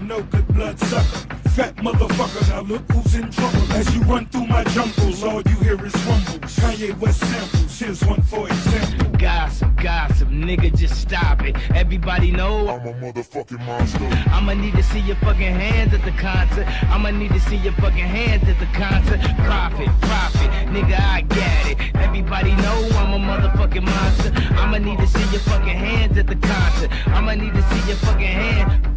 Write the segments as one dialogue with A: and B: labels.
A: no good blood sucker. Fat motherfucker, now look who's in trouble. As you run through my jungles, all you hear is rumbles. Kanye West samples, here's one for example.
B: Gossip, nigga, just stop it. Everybody know
C: I'm a motherfucking monster.
B: I'ma need to see your fucking hands at the concert. I'ma need to see your fucking hands at the concert. Profit, nigga, I get it. Everybody know I'm a motherfucking monster. I'ma need to see your fucking hands at the concert. I'ma need to see your fucking hands.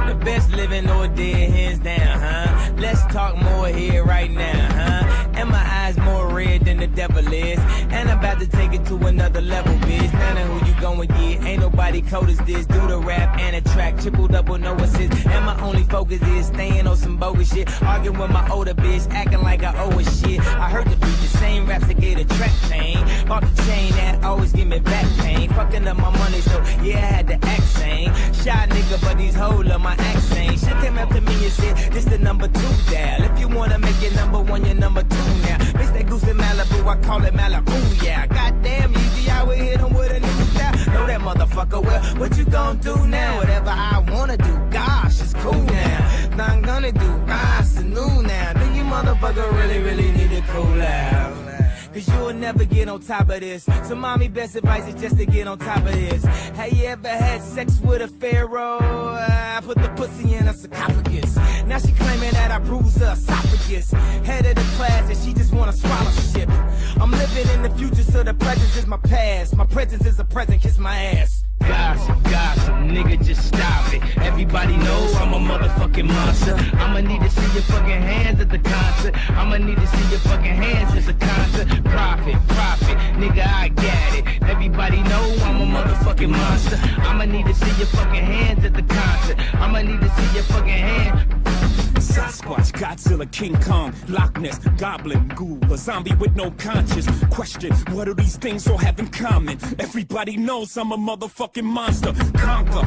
D: The best living or dead, hands down, huh? Let's talk more here right now, huh? And my eyes more red than the devil is. And I'm about to take it to another level, bitch. None of who you gon' get, ain't nobody cold as this. Do the rap and a track, triple double, no assist. And my only focus is staying on some bogus shit. Arguing with my older bitch, acting like I owe her shit. I heard the beat, the same raps that gave a track pain. Bought the chain that always give me back pain. Fucking up my money, so yeah, I had to act sane. Shy nigga, but these hoes love my accent. Shit came up to me and said, this the number 2 dial. If you wanna make it number 1, you're number 2 now. Miss that goose in Malibu, I call it Malibu, yeah. Goddamn, easy, I would hit him with a new style. Know that motherfucker well, what you gon' do now? Whatever I wanna do, gosh, it's cool now. Not gonna do, gosh, it's new now. Do you motherfucker really need to cool out? Cause you'll never get on top of this. So mommy, best advice is just to get on top of this. Have you ever had sex with a pharaoh? I put the pussy in her sarcophagus. Now she claiming that I bruised her esophagus. Head of the class and she just wanna swallow shit. I'm living in the future, so the present is my past. My presence is a present, kiss my ass.
B: Gossip, nigga, just stop it. Everybody knows I'm a motherfucking monster. I'ma need to see your fucking hands at the concert. I'ma need to see your fucking hands at the concert. Profit, nigga, I get it. Everybody know I'm a motherfucking monster. I'ma need to see your fucking hands at the concert. I'ma need to see your fucking hands.
E: Sasquatch, Godzilla, King Kong, Loch Ness, Goblin, Ghoul, a zombie with no conscience. Question, what do these things all have in common? Everybody knows I'm a motherfucking monster. Conquer,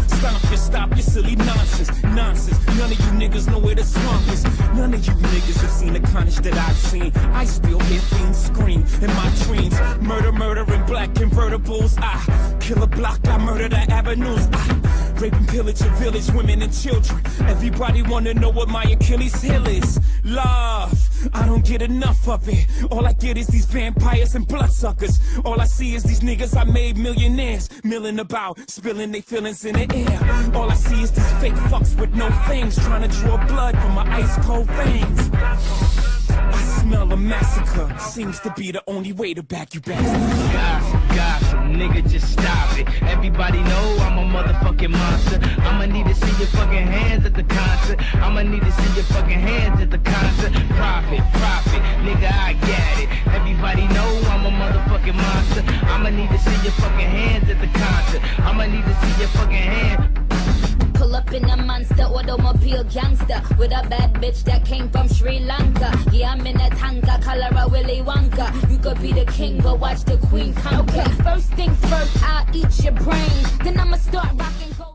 E: stop your silly nonsense. None of you niggas know where the swamp is. None of you niggas have seen the carnage that I've seen. I still hear fiends scream in my dreams. Murder in black convertibles. I kill a block, I murder the avenues. I rape and pillage a village, women and children. Everybody wanna know what my Achilles heel is. Love, I don't get enough of it. All I get is these vampires and bloodsuckers. All I see is these niggas I made millionaires, milling about, spilling their feelings in the air. All I see is these fake fucks with no fangs, trying to draw blood from my ice cold veins. I smell a massacre, seems to be the only way to back you back.
B: Gossip, nigga, just stop it. Everybody know I'm a motherfucking monster. I'ma need to see your fucking hands at the concert. I'ma need to see your fucking hands at the concert. Profit, nigga, I get it. Everybody know I'm a motherfucking monster. I'ma need to see your fucking hands at the concert. I'ma need to see your fucking hands.
F: Pull up in a monster automobile gangster with a bad bitch that came from Sri Lanka. Yeah, I'm in a tanka, color a Willy Wonka. You could be the king, but watch the queen conquer. Okay, first things first, I'll eat your brains. Then I'ma start rocking gold.